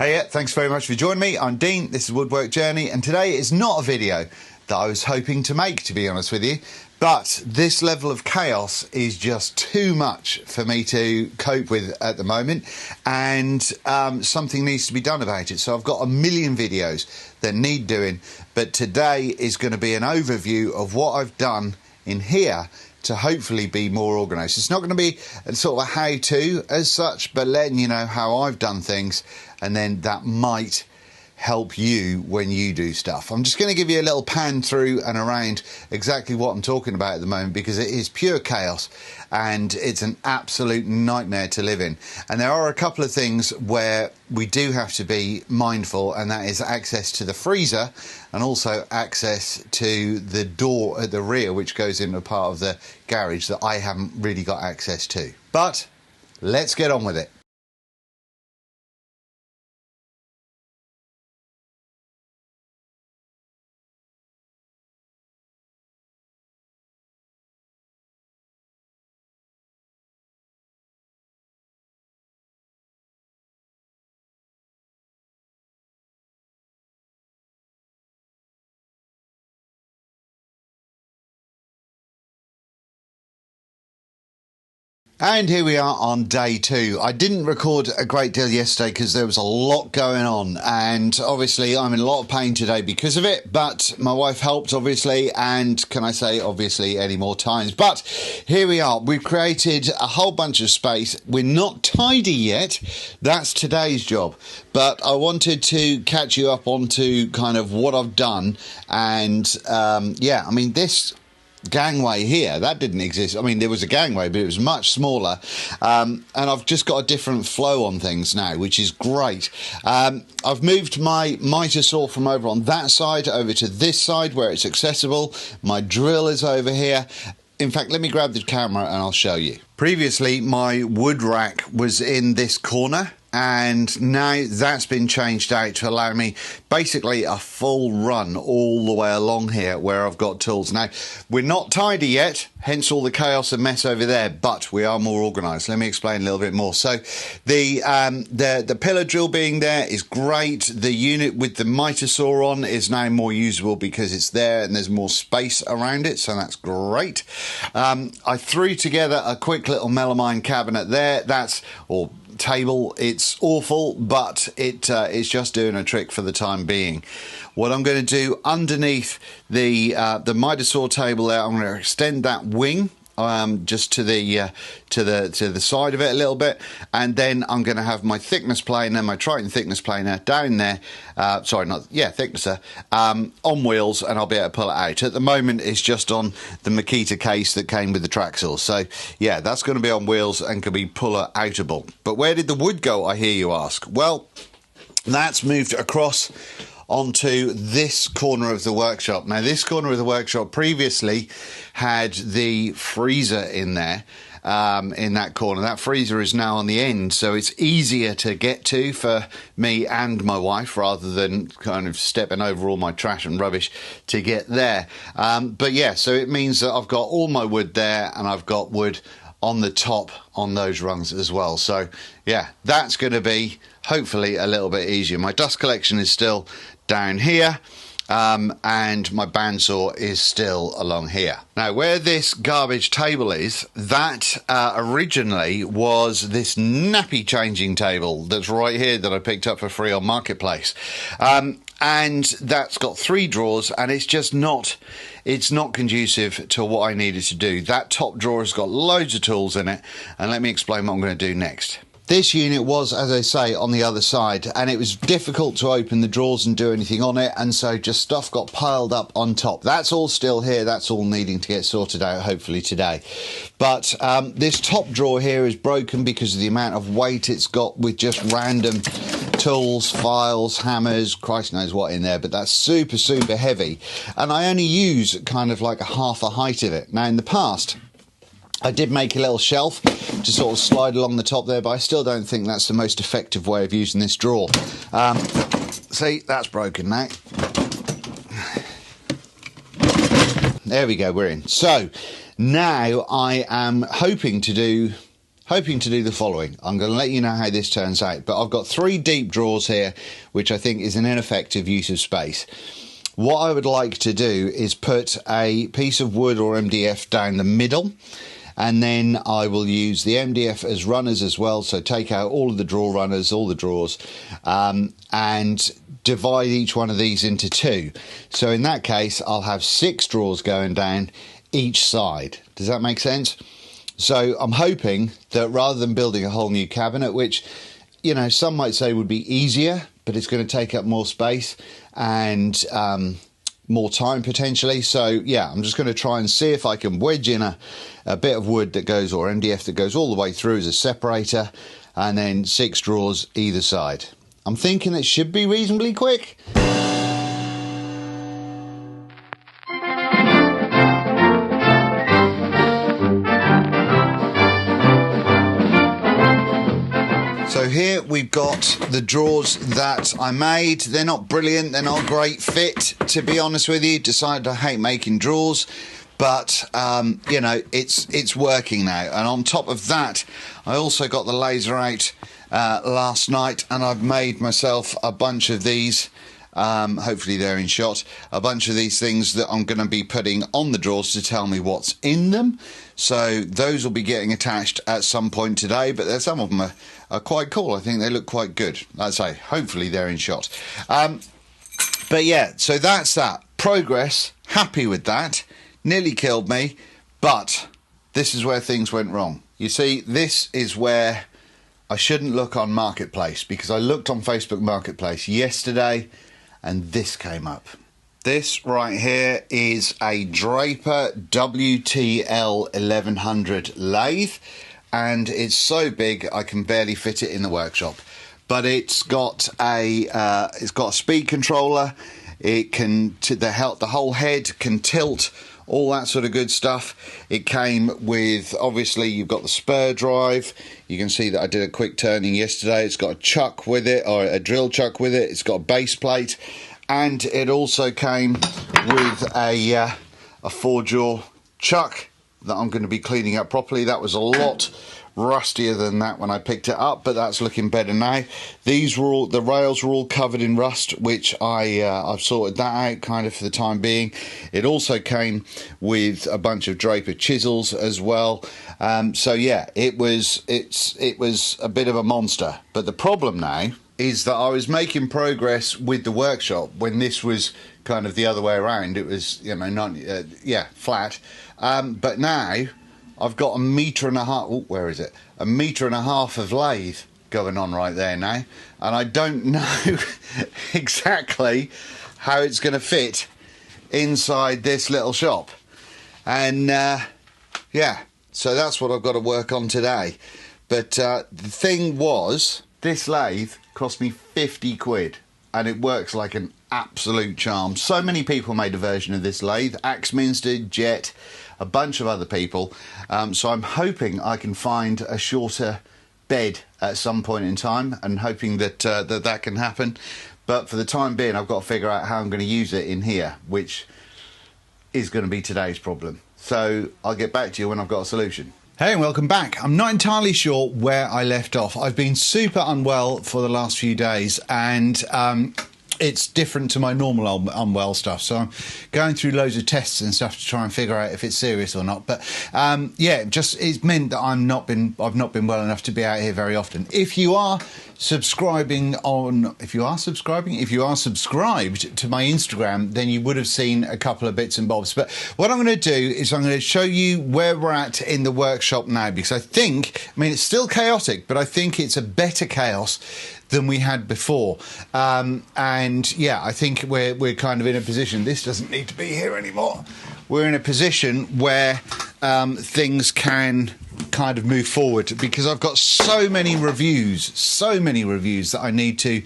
Hey, thanks very much for joining me. I'm Dean, this is Woodwork Journey, and today is not a video that I was hoping to make, to be honest with you, but this level of chaos is just too much for me to cope with at the moment, and something needs to be done about it. So I've got a million videos that need doing, but today is going to be an overview of what I've done in here to hopefully be more organised. It's not going to be a sort of a how-to as such, but letting you know how I've done things, and then that might help you when you do stuff. I'm just going to give you a little pan through and around exactly what I'm talking about at the moment, because it is pure chaos and it's an absolute nightmare to live in. And there are a couple of things where we do have to be mindful, and that is access to the freezer and also access to the door at the rear, which goes into part of the garage that I haven't really got access to. But let's get on with it. And here we are on day two. I didn't record a great deal yesterday because there was a lot going on, and obviously I'm in a lot of pain today because of it, but my wife helped, obviously, and can I say obviously any more times? But here we are. We've created a whole bunch of space. We're not tidy yet. That's today's job. But I wanted to catch you up onto kind of what I've done, and yeah, I mean, this gangway here, that didn't exist. I mean, there was a gangway, but it was much smaller, and I've just got a different flow on things now, which is great. I've moved my miter saw from over on that side over to this side where it's accessible. My drill is over here. In fact, let me grab the camera and I'll show you. Previously, my wood rack was in this corner, and now that's been changed out to allow me basically a full run all the way along here where I've got tools. Now, we're not tidy yet, hence all the chaos and mess over there, but we are more organised. Let me explain a little bit more. So the pillar drill being there is great. The unit with the miter saw on is now more usable because it's there and there's more space around it, so that's great. I threw together a quick little melamine cabinet there. Or table. It's awful, but it's just doing a trick for the time being. What I'm going to do underneath the miter saw table there, I'm going to extend that wing just to the side of it a little bit, and then I'm going to have my thickness planer, my Triton thickness planer down there, thicknesser, on wheels, and I'll be able to pull it out. At the moment it's just on the Makita case that came with the track saw, so yeah, that's going to be on wheels and can be puller outable. But where did the wood go, I hear you ask? Well, that's moved across onto this corner of the workshop. Now, this corner of the workshop previously had the freezer in there, in that corner. That freezer is now on the end, so it's easier to get to for me and my wife, rather than kind of stepping over all my trash and rubbish to get there. But yeah, so it means that I've got all my wood there, and I've got wood on the top on those rungs as well. So yeah, that's going to be hopefully a little bit easier. My dust collection is still down here, and my bandsaw is still along here. Now, where this garbage table is, that originally was this nappy changing table that's right here that I picked up for free on Marketplace, and that's got 3 drawers, and it's not conducive to what I needed to do. That top drawer has got loads of tools in it, and let me explain what I'm going to do next. This unit was, as I say, on the other side, and it was difficult to open the drawers and do anything on it, and so just stuff got piled up on top. That's all still here. That's all needing to get sorted out, hopefully today. But this top drawer here is broken because of the amount of weight it's got with just random tools, files, hammers, Christ knows what in there, but that's super, super heavy. And I only use kind of like a half a height of it. Now, in the past, I did make a little shelf to sort of slide along the top there, but I still don't think that's the most effective way of using this drawer. See, that's broken now. There we go, we're in. So now I am hoping to do hoping to do the following. I'm going to let you know how this turns out, but I've got 3 deep drawers here, which I think is an ineffective use of space. What I would like to do is put a piece of wood or MDF down the middle, and then I will use the MDF as runners as well. So take out all of the drawer runners, all the drawers, and divide each one of these into 2. So in that case, I'll have 6 drawers going down each side. Does that make sense? So I'm hoping that rather than building a whole new cabinet, which, you know, some might say would be easier, but it's going to take up more space and more time potentially. So yeah, I'm just going to try and see if I can wedge in a bit of wood that goes, or MDF that goes all the way through as a separator, and then 6 drawers either side. I'm thinking it should be reasonably quick. So here we've got the drawers that I made. They're not brilliant, they're not a great fit, to be honest with you. Decided I hate making drawers, but you know, it's working now. And on top of that, I also got the laser out last night, and I've made myself a bunch of these. Hopefully they're in shot. A bunch of these things that I'm going to be putting on the drawers to tell me what's in them. So those will be getting attached at some point today, but some of them are quite cool. I think they look quite good. Like I say, hopefully they're in shot. But yeah, so that's that. Progress, happy with that. Nearly killed me, but this is where things went wrong. You see, this is where I shouldn't look on Marketplace, because I looked on Facebook Marketplace yesterday and this came up. This right here is a Draper WTL 1100 lathe, and it's so big I can barely fit it in the workshop. But it's got a speed controller. It can the whole head can tilt, all that sort of good stuff. It came with, obviously, you've got the spur drive. You can see that I did a quick turning yesterday. It's got a chuck with it, or a drill chuck with it. It's got a base plate, and it also came with a 4-jaw chuck that I'm going to be cleaning up properly. That was a lot rustier than that when I picked it up, but that's looking better now. The rails were all covered in rust, which I've sorted that out kind of for the time being. It also came with a bunch of Draper chisels as well. So yeah, it was a bit of a monster. But the problem now is that I was making progress with the workshop when this was kind of the other way around. It was, you know, not flat. But now I've got 1.5 meters. Oh, where is it? 1.5 meters of lathe going on right there now, and I don't know exactly how it's going to fit inside this little shop. And yeah, so that's what I've got to work on today. But the thing was, this lathe cost me 50 quid, and it works like an absolute charm. So many people made a version of this lathe: Axminster, Jet, a bunch of other people. So I'm hoping I can find a shorter bed at some point in time, and hoping that that can happen. But for the time being, I've got to figure out how I'm going to use it in here, which is going to be today's problem. So I'll get back to you when I've got a solution. Hey, and welcome back. I'm not entirely sure where I left off. I've been super unwell for the last few days, and it's different to my normal unwell stuff. So I'm going through loads of tests and stuff to try and figure out if it's serious or not. But yeah, it's meant that I've not been well enough to be out here very often. If you are subscribed to my Instagram, then you would have seen a couple of bits and bobs. But what I'm going to do is I'm going to show you where we're at in the workshop now, because I mean, it's still chaotic, but I think it's a better chaos than we had before. And yeah, I think we're kind of in a position, this doesn't need to be here anymore. We're in a position where things can kind of move forward, because I've got so many reviews that I need to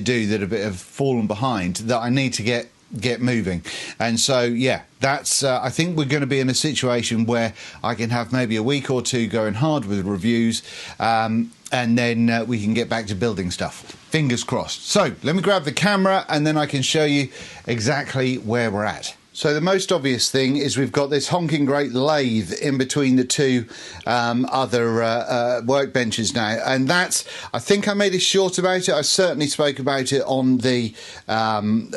do that a bit have fallen behind, that I need to get moving. And so yeah, that's I think we're going to be in a situation where I can have maybe a week or two going hard with reviews, and then we can get back to building stuff. Fingers crossed. So let me grab the camera and then I can show you exactly where we're at. So the most obvious thing is we've got this honking great lathe in between the two other workbenches now, and that's, I think I made a short about it. I certainly spoke about it on the Instagram.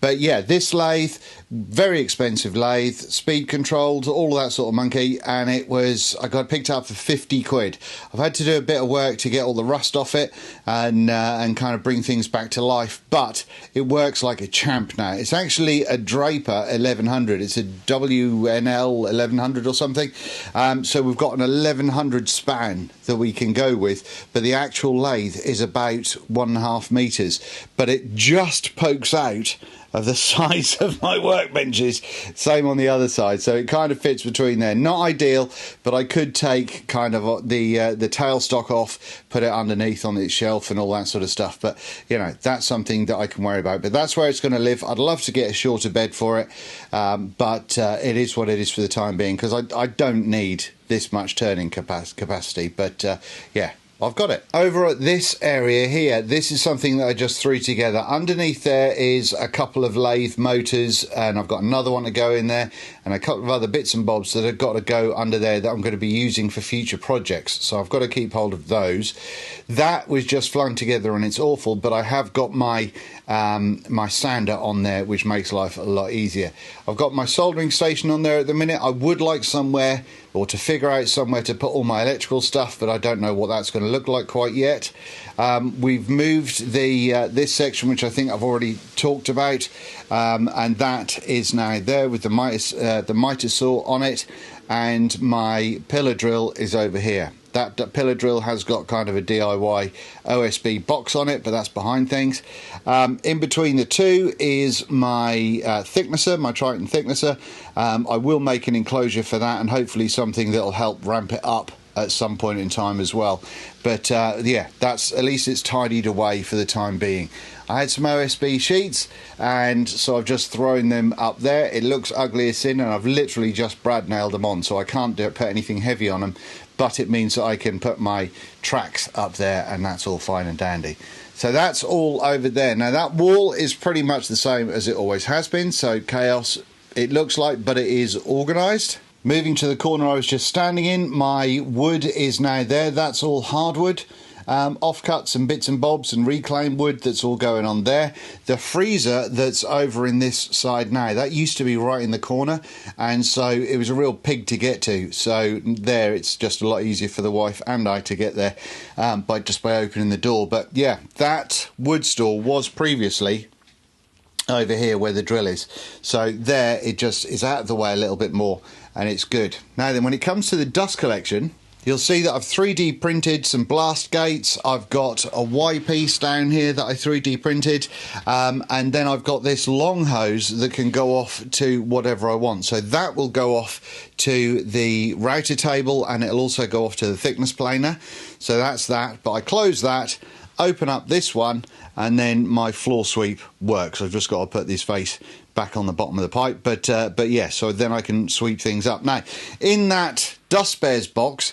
But yeah, this lathe, very expensive lathe, speed controlled, all of that sort of monkey, and I got picked up for 50 quid. I've had to do a bit of work to get all the rust off it and kind of bring things back to life, but it works like a champ now. It's actually a Draper 1100. It's a WNL 1100 or something. So we've got an 1100 span that we can go with, but the actual lathe is about 1.5 meters, but it just pokes out of the size of my workbenches. Same on the other side, so it kind of fits between there. Not ideal, but I could take kind of the tailstock off, put it underneath on its shelf and all that sort of stuff, but you know, that's something that I can worry about. But that's where it's going to live. I'd love to get a shorter bed for it, but it is what it is for the time being, because I don't need this much turning capacity, but yeah, I've got it. Over at this area here, this is something that I just threw together. Underneath there is a couple of lathe motors, and I've got another one to go in there, and a couple of other bits and bobs that have got to go under there that I'm going to be using for future projects. So I've got to keep hold of those. That was just flung together and it's awful, but I have got my my sander on there, which makes life a lot easier. I've got my soldering station on there at the minute. I would like somewhere, or to figure out somewhere to put all my electrical stuff, but I don't know what that's going to look like quite yet. We've moved the this section, which I think I've already talked about, and that is now there with the miter saw on it, and my pillar drill is over here. That pillar drill has got kind of a DIY OSB box on it, but that's behind things. In between the two is my thicknesser, my Triton thicknesser. I will make an enclosure for that, and hopefully something that will help ramp it up at some point in time as well. But yeah, that's, at least it's tidied away for the time being. I had some OSB sheets, and so I've just thrown them up there. It looks ugly as sin, and I've literally just brad nailed them on, so I can't put anything heavy on them, but it means that I can put my tracks up there, and that's all fine and dandy. So that's all over there. Now that wall is pretty much the same as it always has been, so chaos it looks like, but it is organised. Moving to the corner I was just standing in, my wood is now there. That's all hardwood, offcuts and bits and bobs and reclaimed wood, that's all going on there. The freezer that's over in this side now, that used to be right in the corner, and so it was a real pig to get to. So there, it's just a lot easier for the wife and I to get there by opening the door. But yeah, that wood store was previously over here where the drill is, so there it just is out of the way a little bit more, and it's good. Now then, when it comes to the dust collection, you'll see that I've 3D printed some blast gates. I've got a Y piece down here that I 3D printed, and then I've got this long hose that can go off to whatever I want. So that will go off to the router table, and it'll also go off to the thickness planer. So that's that. But I close that, open up this one, and then my floor sweep works. I've just got to put this face back on the bottom of the pipe, but yeah, so then I can sweep things up. Now, in that dust spares box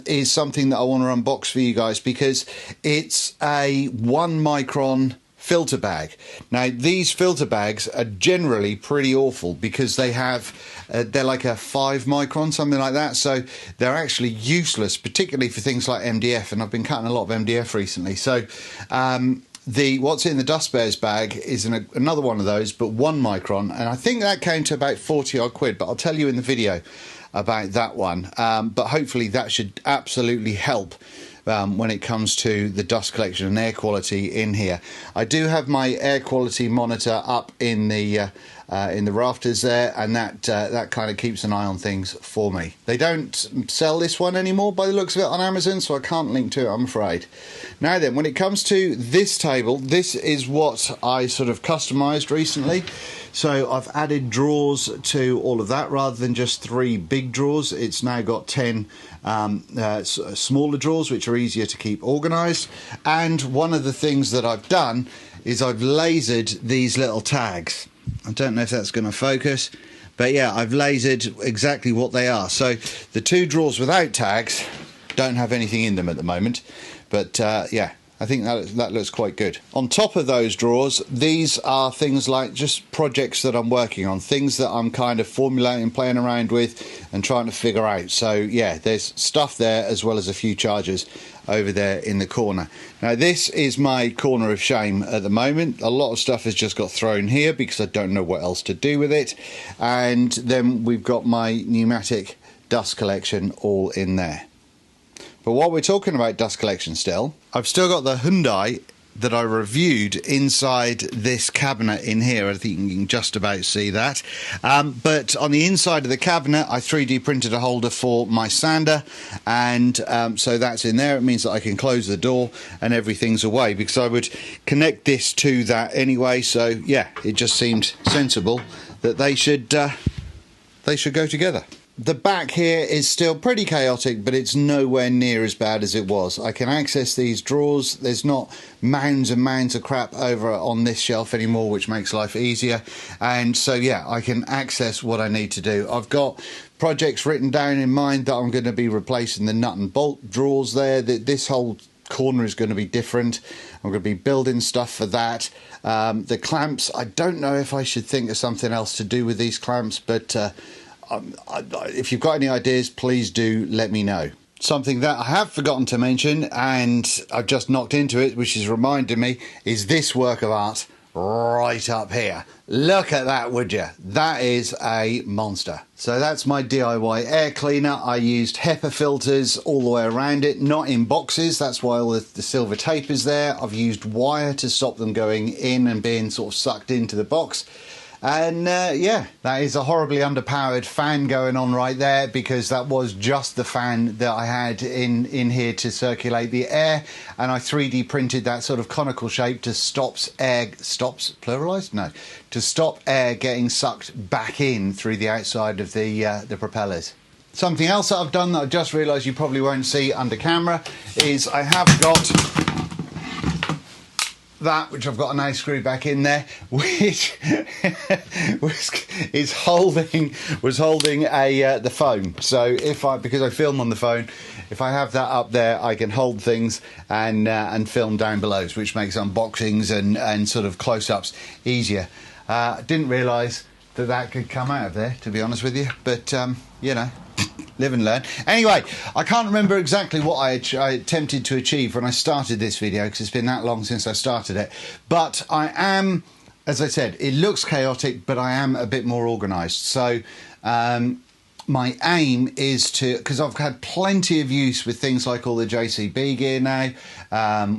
is something that I want to unbox for you guys, because it's a 1 micron filter bag. Now, these filter bags are generally pretty awful because they have they're like a 5 micron, something like that, so they're actually useless, particularly for things like MDF, and I've been cutting a lot of MDF recently. So what's in the dust spares bag is another one of those, but 1 micron, and I think that came to about 40 odd quid, but I'll tell you in the video about that one. But hopefully that should absolutely help when it comes to the dust collection and air quality in here. I do have my air quality monitor up in the rafters there, and that kind of keeps an eye on things for me. They don't sell this one anymore by the looks of it on Amazon, so I can't link to it, I'm afraid. Now then, when it comes to this table, this is what I sort of customized recently. So I've added drawers to all of that. Rather than just 3 big drawers, it's now got 10 smaller drawers, which are easier to keep organized. And one of the things that I've done is I've lasered these little tags. I don't know if that's going to focus, but yeah, I've lasered exactly what they are. So the 2 drawers without tags don't have anything in them at the moment, but yeah, I think that looks quite good. On top of those drawers, these are things like just projects that I'm working on, things that I'm kind of formulating, playing around with and trying to figure out. So yeah, there's stuff there as well as a few chargers over there in the corner. Now this is my corner of shame at the moment. A lot of stuff has just got thrown here because I don't know what else to do with it. And then we've got my pneumatic dust collection all in there. But while we're talking about dust collection still, I've still got the Hyundai that I reviewed inside this cabinet in here. I think you can just about see that. But on the inside of the cabinet, I 3D printed a holder for my sander. And so that's in there. It means that I can close the door and everything's away, because I would connect this to that anyway. So yeah, it just seemed sensible that they should go together. The back here is still pretty chaotic, but it's nowhere near as bad as it was. I can access these drawers. There's not mounds and mounds of crap over on this shelf anymore, which makes life easier. And so, yeah, I can access what I need to do. I've got projects written down in mind that I'm going to be replacing the nut and bolt drawers there. This whole corner is going to be different. I'm going to be building stuff for that. The clamps, I don't know if I should think of something else to do with these clamps, but if you've got any ideas, please do let me know. Something that I have forgotten to mention, and I've just knocked into it, which is reminding me, is this work of art right up here. Look at that, would you? That is a monster. So that's my DIY air cleaner. I used HEPA filters all the way around it, not in boxes. That's why all the silver tape is there. I've used wire to stop them going in and being sort of sucked into the box. And yeah, that is a horribly underpowered fan going on right there, because that was just the fan that I had in here to circulate the air, and I 3D printed that sort of conical shape to stop air getting sucked back in through the outside of the propellers. Something else that I've done that I just realised you probably won't see under camera is I have got that, which I've got a nice screw back in there, which was holding the phone. So because I film on the phone, if I have that up there, I can hold things and film down below, which makes unboxings and sort of close-ups easier. Didn't realise that could come out of there, to be honest with you, but you know, live and learn. Anyway, I can't remember exactly what I attempted to achieve when I started this video, because it's been that long since I started it. But I am, as I said, it looks chaotic, but I am a bit more organised. So my aim is to, because I've had plenty of use with things like all the JCB gear now,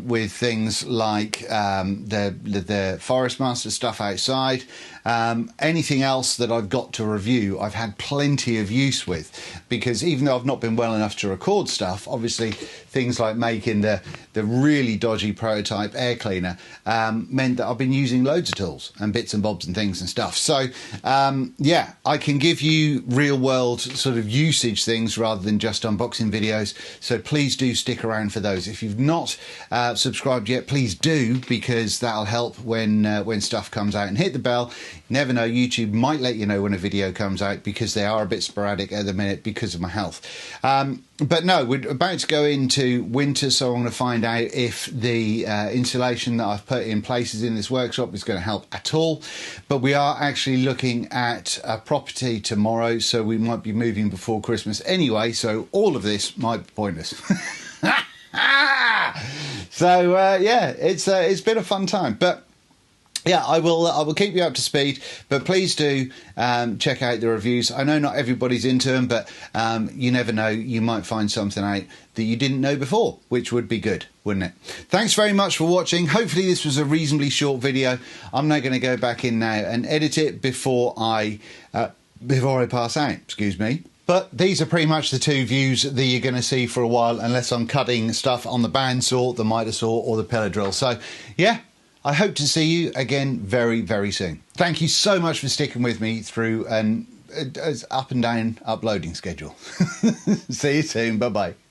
with things like the Forest Master stuff outside, anything else that I've got to review, I've had plenty of use with, because even though I've not been well enough to record stuff, obviously things like making the really dodgy prototype air cleaner meant that I've been using loads of tools and bits and bobs and things and stuff. So yeah, I can give you real world sort of usage things rather than just unboxing videos. So please do stick around for those. If you've not subscribed yet, please do, because that'll help when stuff comes out. And hit the bell. You never know, YouTube might let you know when a video comes out, because they are a bit sporadic at the minute because of my health. But no, we're about to go into winter, so I'm going to find out if the insulation that I've put in places in this workshop is going to help at all. But we are actually looking at a property tomorrow, so we might be moving before Christmas anyway, so all of this might be pointless. So yeah, it's been a fun time, but yeah, I will keep you up to speed, but please do check out the reviews. I know not everybody's into them, but you never know, you might find something out that you didn't know before, which would be good, wouldn't it? Thanks very much for watching. Hopefully this was a reasonably short video. I'm now going to go back in now and edit it before I pass out, excuse me. But these are pretty much the two views that you're going to see for a while, unless I'm cutting stuff on the bandsaw, the miter saw, or the pillar drill. So yeah, I hope to see you again very, very soon. Thank you so much for sticking with me through an up and down uploading schedule. See you soon. Bye-bye.